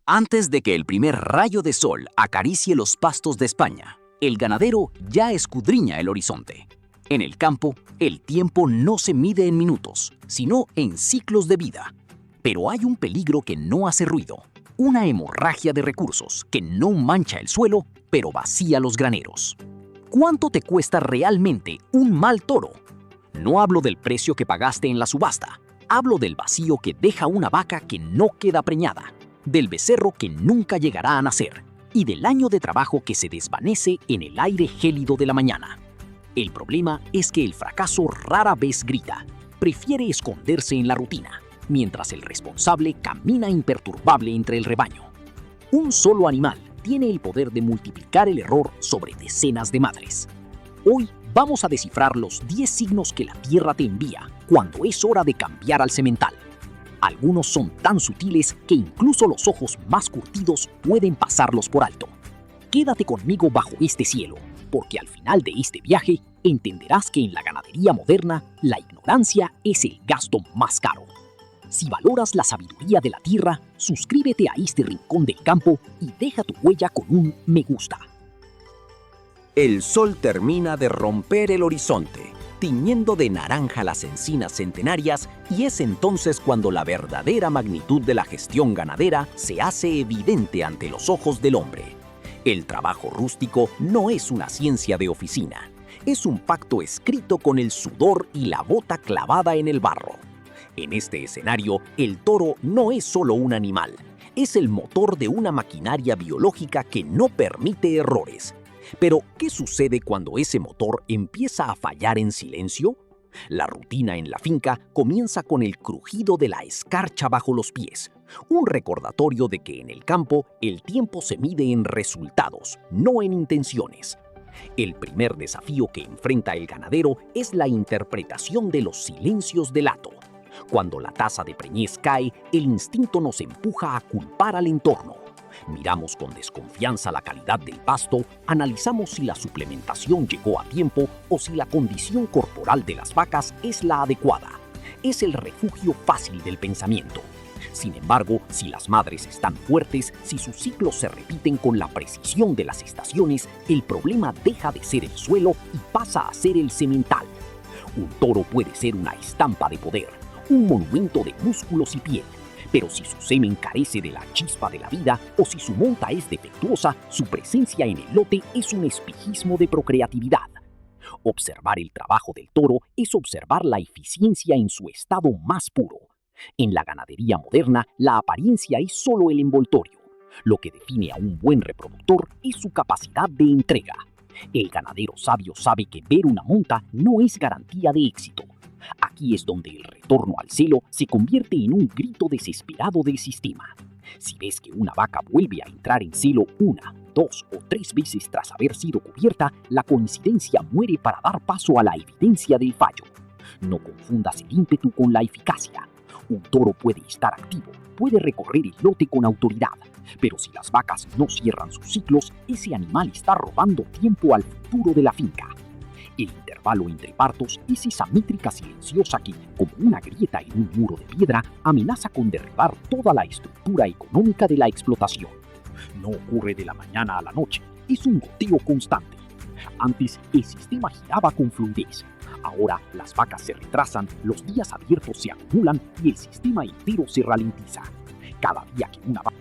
Antes de que el primer rayo de sol acaricie los pastos de España, el ganadero ya escudriña el horizonte. En el campo, el tiempo no se mide en minutos, sino en ciclos de vida. Pero hay un peligro que no hace ruido, una hemorragia de recursos que no mancha el suelo, pero vacía los graneros. ¿Cuánto te cuesta realmente un mal toro? No hablo del precio que pagaste en la subasta, hablo del vacío que deja una vaca que no queda preñada, del becerro que nunca llegará a nacer y del año de trabajo que se desvanece en el aire gélido de la mañana. El problema es que el fracaso rara vez grita, prefiere esconderse en la rutina, mientras el responsable camina imperturbable entre el rebaño. Un solo animal tiene el poder de multiplicar el error sobre decenas de madres. Hoy vamos a descifrar los 10 signos que la tierra te envía cuando es hora de cambiar al semental. Algunos son tan sutiles que incluso los ojos más curtidos pueden pasarlos por alto. Quédate conmigo bajo este cielo, porque al final de este viaje entenderás que en la ganadería moderna la ignorancia es el gasto más caro. Si valoras la sabiduría de la tierra, suscríbete a este rincón del campo y deja tu huella con un me gusta. El sol termina de romper el horizonte, tiñendo de naranja las encinas centenarias, y es entonces cuando la verdadera magnitud de la gestión ganadera se hace evidente ante los ojos del hombre. El trabajo rústico no es una ciencia de oficina, es un pacto escrito con el sudor y la bota clavada en el barro. En este escenario, el toro no es solo un animal, es el motor de una maquinaria biológica que no permite errores. Pero, ¿qué sucede cuando ese motor empieza a fallar en silencio? La rutina en la finca comienza con el crujido de la escarcha bajo los pies, un recordatorio de que en el campo el tiempo se mide en resultados, no en intenciones. El primer desafío que enfrenta el ganadero es la interpretación de los silencios del hato. Cuando la tasa de preñez cae, el instinto nos empuja a culpar al entorno. Miramos con desconfianza la calidad del pasto, analizamos si la suplementación llegó a tiempo o si la condición corporal de las vacas es la adecuada. Es el refugio fácil del pensamiento. Sin embargo, si las madres están fuertes, si sus ciclos se repiten con la precisión de las estaciones, el problema deja de ser el suelo y pasa a ser el semental. Un toro puede ser una estampa de poder, un monumento de músculos y piel. Pero si su semen carece de la chispa de la vida o si su monta es defectuosa, su presencia en el lote es un espejismo de procreatividad. Observar el trabajo del toro es observar la eficiencia en su estado más puro. En la ganadería moderna, la apariencia es solo el envoltorio. Lo que define a un buen reproductor es su capacidad de entrega. El ganadero sabio sabe que ver una monta no es garantía de éxito. Aquí es donde el retorno al celo se convierte en un grito desesperado del sistema. Si ves que una vaca vuelve a entrar en celo 1, 2 o 3 veces tras haber sido cubierta, la coincidencia muere para dar paso a la evidencia del fallo. No confundas el ímpetu con la eficacia. Un toro puede estar activo, puede recorrer el lote con autoridad, pero si las vacas no cierran sus ciclos, ese animal está robando tiempo al futuro de la finca. El intervalo entre partos es esa métrica silenciosa que, como una grieta en un muro de piedra, amenaza con derribar toda la estructura económica de la explotación. No ocurre de la mañana a la noche, es un goteo constante. Antes el sistema giraba con fluidez. Ahora las vacas se retrasan, los días abiertos se acumulan y el sistema entero se ralentiza. Cada día que una vaca...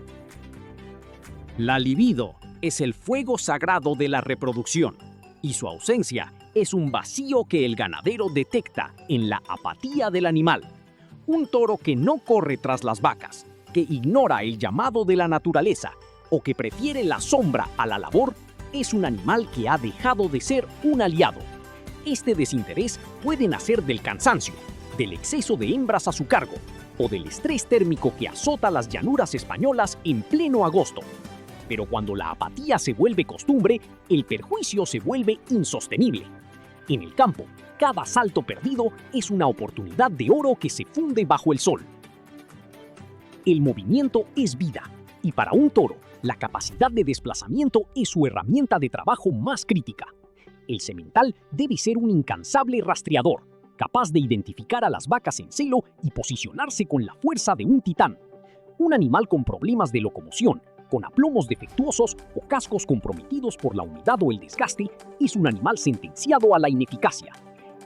La libido es el fuego sagrado de la reproducción, y su ausencia es un vacío que el ganadero detecta en la apatía del animal. Un toro que no corre tras las vacas, que ignora el llamado de la naturaleza o que prefiere la sombra a la labor, es un animal que ha dejado de ser un aliado. Este desinterés puede nacer del cansancio, del exceso de hembras a su cargo o del estrés térmico que azota las llanuras españolas en pleno agosto. Pero cuando la apatía se vuelve costumbre, el perjuicio se vuelve insostenible. En el campo, cada salto perdido es una oportunidad de oro que se funde bajo el sol. El movimiento es vida, y para un toro, la capacidad de desplazamiento es su herramienta de trabajo más crítica. El semental debe ser un incansable rastreador, capaz de identificar a las vacas en celo y posicionarse con la fuerza de un titán. Un animal con problemas de locomoción, con aplomos defectuosos o cascos comprometidos por la humedad o el desgaste, es un animal sentenciado a la ineficacia.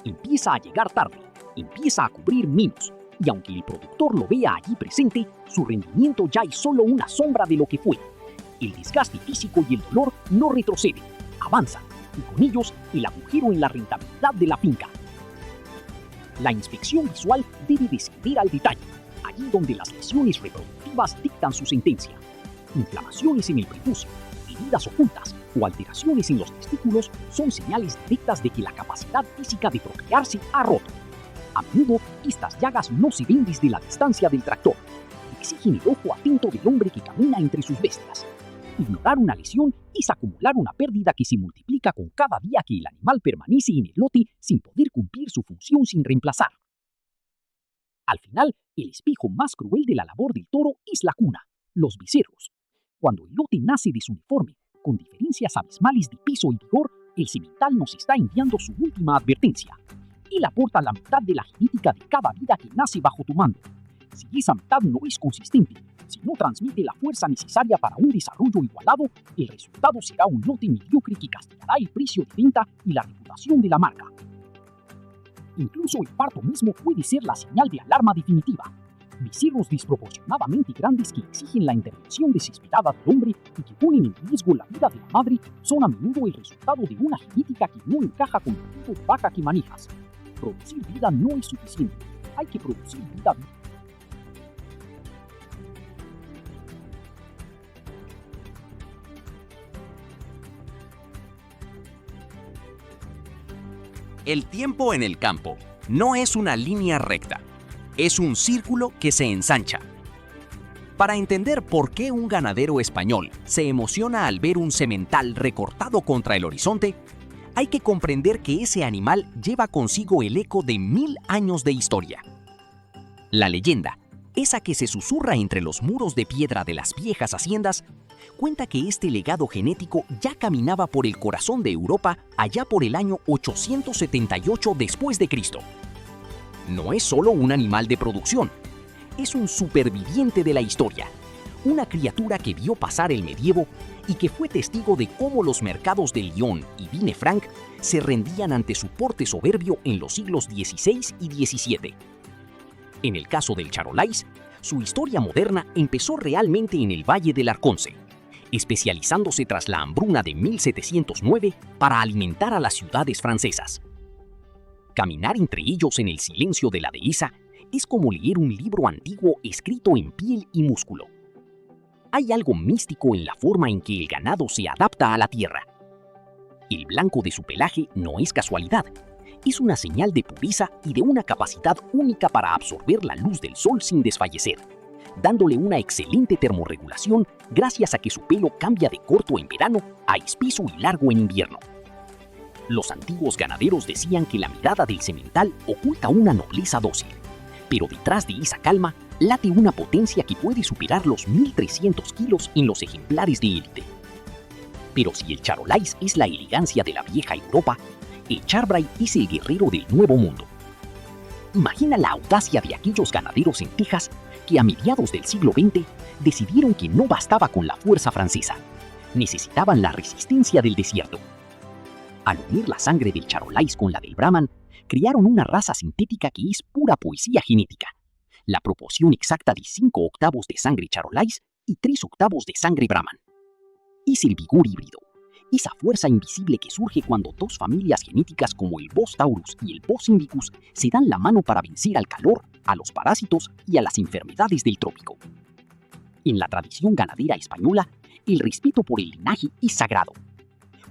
Empieza a llegar tarde, empieza a cubrir menos, y aunque el productor lo vea allí presente, su rendimiento ya es solo una sombra de lo que fue. El desgaste físico y el dolor no retroceden, avanzan, y con ellos el agujero en la rentabilidad de la finca. La inspección visual debe descender al detalle, allí donde las lesiones reproductivas dictan su sentencia. Inflamaciones en el prepucio, heridas ocultas o alteraciones en los testículos son señales directas de que la capacidad física de procrearse ha roto. A menudo, estas llagas no se ven desde la distancia del tractor. Exigen el ojo atento del hombre que camina entre sus bestias. Ignorar una lesión es acumular una pérdida que se multiplica con cada día que el animal permanece en el lote sin poder cumplir su función sin reemplazar. Al final, el espejo más cruel de la labor del toro es la cuna, los becerros. Cuando el lote nace desuniforme, con diferencias abismales de peso y vigor, el semental nos está enviando su última advertencia. Él aporta la mitad de la genética de cada vida que nace bajo tu mando. Si esa mitad no es consistente, si no transmite la fuerza necesaria para un desarrollo igualado, el resultado será un lote mediocre que castigará el precio de venta y la reputación de la marca. Incluso el parto mismo puede ser la señal de alarma definitiva. Becerros desproporcionadamente grandes que exigen la intervención desesperada del hombre y que ponen en riesgo la vida de la madre son a menudo el resultado de una genética que no encaja con el tipo de vaca que manejas. Producir vida no es suficiente. Hay que producir vida viva. El tiempo en el campo no es una línea recta, es un círculo que se ensancha. Para entender por qué un ganadero español se emociona al ver un semental recortado contra el horizonte, hay que comprender que ese animal lleva consigo el eco de 1000 años de historia. La leyenda, esa que se susurra entre los muros de piedra de las viejas haciendas, cuenta que este legado genético ya caminaba por el corazón de Europa allá por el año 878 después de Cristo. No es solo un animal de producción, es un superviviente de la historia, una criatura que vio pasar el medievo y que fue testigo de cómo los mercados de Lyon y Villefranc se rendían ante su porte soberbio en los siglos XVI y XVII. En el caso del charolais, su historia moderna empezó realmente en el Valle del Arconce, especializándose tras la hambruna de 1709 para alimentar a las ciudades francesas. Caminar entre ellos en el silencio de la dehesa es como leer un libro antiguo escrito en piel y músculo. Hay algo místico en la forma en que el ganado se adapta a la tierra. El blanco de su pelaje no es casualidad, es una señal de pureza y de una capacidad única para absorber la luz del sol sin desfallecer, dándole una excelente termorregulación gracias a que su pelo cambia de corto en verano a espeso y largo en invierno. Los antiguos ganaderos decían que la mirada del semental oculta una nobleza dócil, pero detrás de esa calma late una potencia que puede superar los 1300 kilos en los ejemplares de élite. Pero si el charolais es la elegancia de la vieja Europa, el charbray es el guerrero del nuevo mundo. Imagina la audacia de aquellos ganaderos en Texas que a mediados del siglo XX decidieron que no bastaba con la fuerza francesa, necesitaban la resistencia del desierto. Al unir la sangre del charolais con la del brahman, crearon una raza sintética que es pura poesía genética, la proporción exacta de 5 octavos de sangre charolais y 3 octavos de sangre brahman. Es el vigor híbrido, esa fuerza invisible que surge cuando dos familias genéticas como el Bos taurus y el Bos indicus se dan la mano para vencer al calor, a los parásitos y a las enfermedades del trópico. En la tradición ganadera española, el respeto por el linaje es sagrado.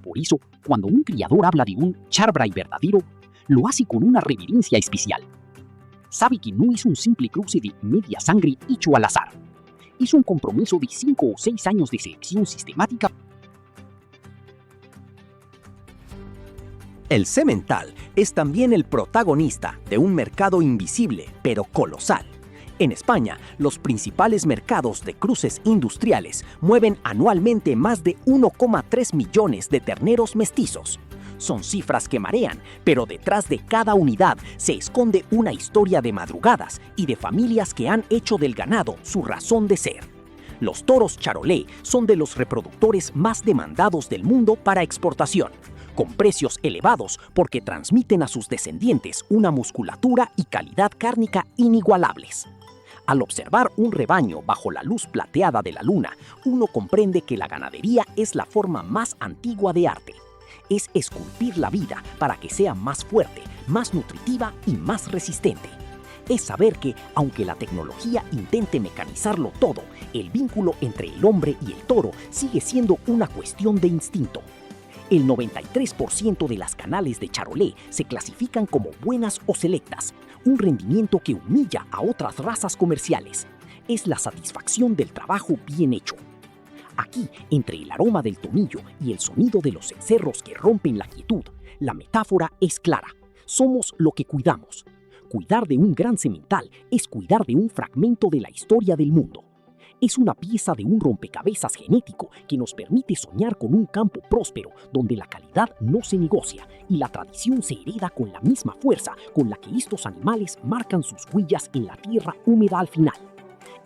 Por eso, cuando un criador habla de un charbray verdadero, lo hace con una reverencia especial. Sabe que no es un simple cruce de media sangre hecho al azar. Es un compromiso de 5 o 6 años de selección sistemática. El semental es también el protagonista de un mercado invisible, pero colosal. En España, los principales mercados de cruces industriales mueven anualmente más de 1,3 millones de terneros mestizos. Son cifras que marean, pero detrás de cada unidad se esconde una historia de madrugadas y de familias que han hecho del ganado su razón de ser. Los toros Charolais son de los reproductores más demandados del mundo para exportación, con precios elevados porque transmiten a sus descendientes una musculatura y calidad cárnica inigualables. Al observar un rebaño bajo la luz plateada de la luna, uno comprende que la ganadería es la forma más antigua de arte. Es esculpir la vida para que sea más fuerte, más nutritiva y más resistente. Es saber que, aunque la tecnología intente mecanizarlo todo, el vínculo entre el hombre y el toro sigue siendo una cuestión de instinto. El 93% de las canales de Charolais se clasifican como buenas o selectas, un rendimiento que humilla a otras razas comerciales. Es la satisfacción del trabajo bien hecho. Aquí, entre el aroma del tomillo y el sonido de los cencerros que rompen la quietud, la metáfora es clara. Somos lo que cuidamos. Cuidar de un gran semental es cuidar de un fragmento de la historia del mundo. Es una pieza de un rompecabezas genético que nos permite soñar con un campo próspero donde la calidad no se negocia y la tradición se hereda con la misma fuerza con la que estos animales marcan sus huellas en la tierra húmeda al final.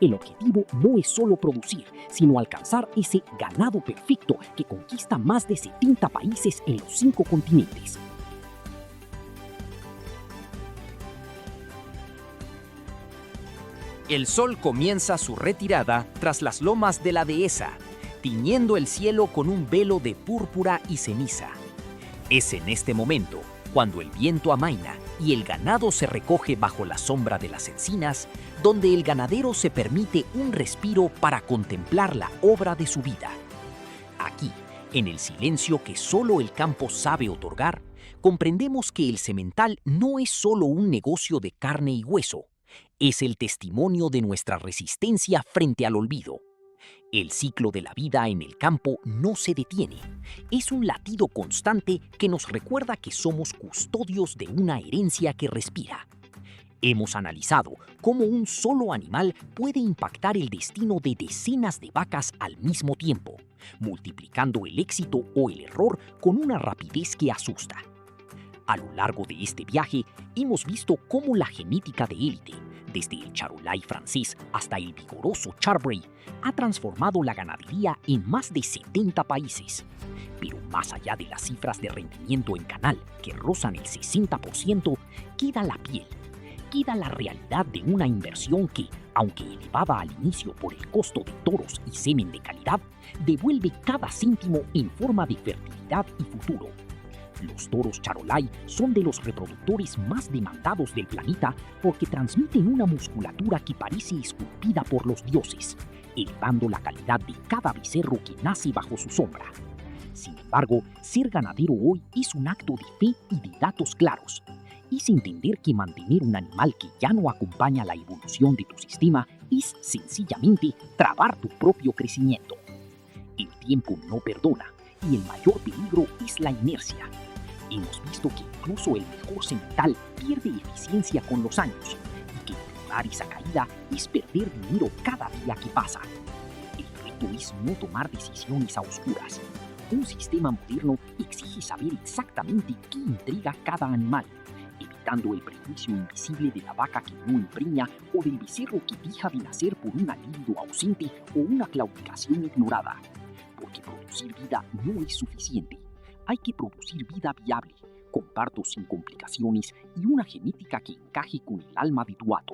El objetivo no es solo producir, sino alcanzar ese ganado perfecto que conquista más de 70 países en los 5 continentes. El sol comienza su retirada tras las lomas de la dehesa, tiñendo el cielo con un velo de púrpura y ceniza. Es en este momento, cuando el viento amaina y el ganado se recoge bajo la sombra de las encinas, donde el ganadero se permite un respiro para contemplar la obra de su vida. Aquí, en el silencio que solo el campo sabe otorgar, comprendemos que el semental no es solo un negocio de carne y hueso, es el testimonio de nuestra resistencia frente al olvido. El ciclo de la vida en el campo no se detiene. Es un latido constante que nos recuerda que somos custodios de una herencia que respira. Hemos analizado cómo un solo animal puede impactar el destino de decenas de vacas al mismo tiempo, multiplicando el éxito o el error con una rapidez que asusta. A lo largo de este viaje, hemos visto cómo la genética de élite, desde el Charolais francés hasta el vigoroso Charbray, ha transformado la ganadería en más de 70 países. Pero más allá de las cifras de rendimiento en canal, que rozan el 60%, queda la piel. Queda la realidad de una inversión que, aunque elevada al inicio por el costo de toros y semen de calidad, devuelve cada céntimo en forma de fertilidad y futuro. Los toros Charolais son de los reproductores más demandados del planeta porque transmiten una musculatura que parece esculpida por los dioses, elevando la calidad de cada becerro que nace bajo su sombra. Sin embargo, ser ganadero hoy es un acto de fe y de datos claros. Es entender que mantener un animal que ya no acompaña la evolución de tu sistema es sencillamente trabar tu propio crecimiento. El tiempo no perdona y el mayor peligro es la inercia. Hemos visto que incluso el mejor semental pierde eficiencia con los años y que frenar esa caída es perder dinero cada día que pasa. El reto es no tomar decisiones a oscuras. Un sistema moderno exige saber exactamente qué entrega cada animal, evitando el prejuicio invisible de la vaca que no empreña o del becerro que deja de nacer por una libido ausente o una claudicación ignorada. Porque producir vida no es suficiente. Hay que producir vida viable, con partos sin complicaciones y una genética que encaje con el alma de tu hato.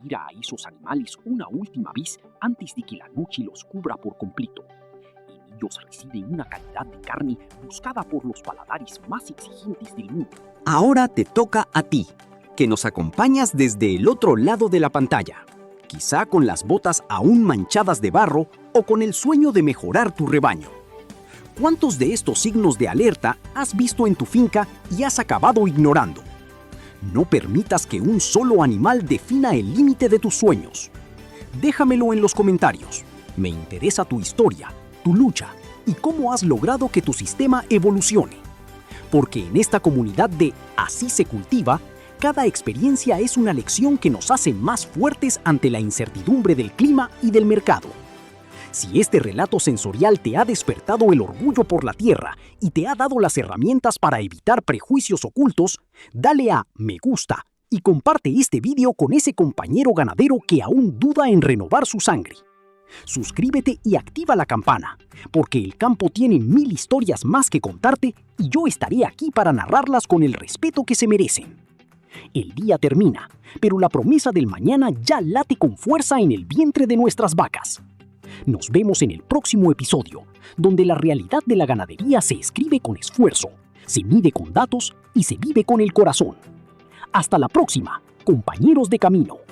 Mira a esos animales una última vez antes de que la noche los cubra por completo. En ellos reside una calidad de carne buscada por los paladares más exigentes del mundo. Ahora te toca a ti, que nos acompañas desde el otro lado de la pantalla, quizá con las botas aún manchadas de barro o con el sueño de mejorar tu rebaño. ¿Cuántos de estos signos de alerta has visto en tu finca y has acabado ignorando? No permitas que un solo animal defina el límite de tus sueños. Déjamelo en los comentarios. Me interesa tu historia, tu lucha y cómo has logrado que tu sistema evolucione. Porque en esta comunidad de Así se cultiva, cada experiencia es una lección que nos hace más fuertes ante la incertidumbre del clima y del mercado. Si este relato sensorial te ha despertado el orgullo por la tierra y te ha dado las herramientas para evitar prejuicios ocultos, dale a me gusta y comparte este video con ese compañero ganadero que aún duda en renovar su sangre. Suscríbete y activa la campana, porque el campo tiene 1000 historias más que contarte y yo estaré aquí para narrarlas con el respeto que se merecen. El día termina, pero la promesa del mañana ya late con fuerza en el vientre de nuestras vacas. Nos vemos en el próximo episodio, donde la realidad de la ganadería se escribe con esfuerzo, se mide con datos y se vive con el corazón. Hasta la próxima, compañeros de camino.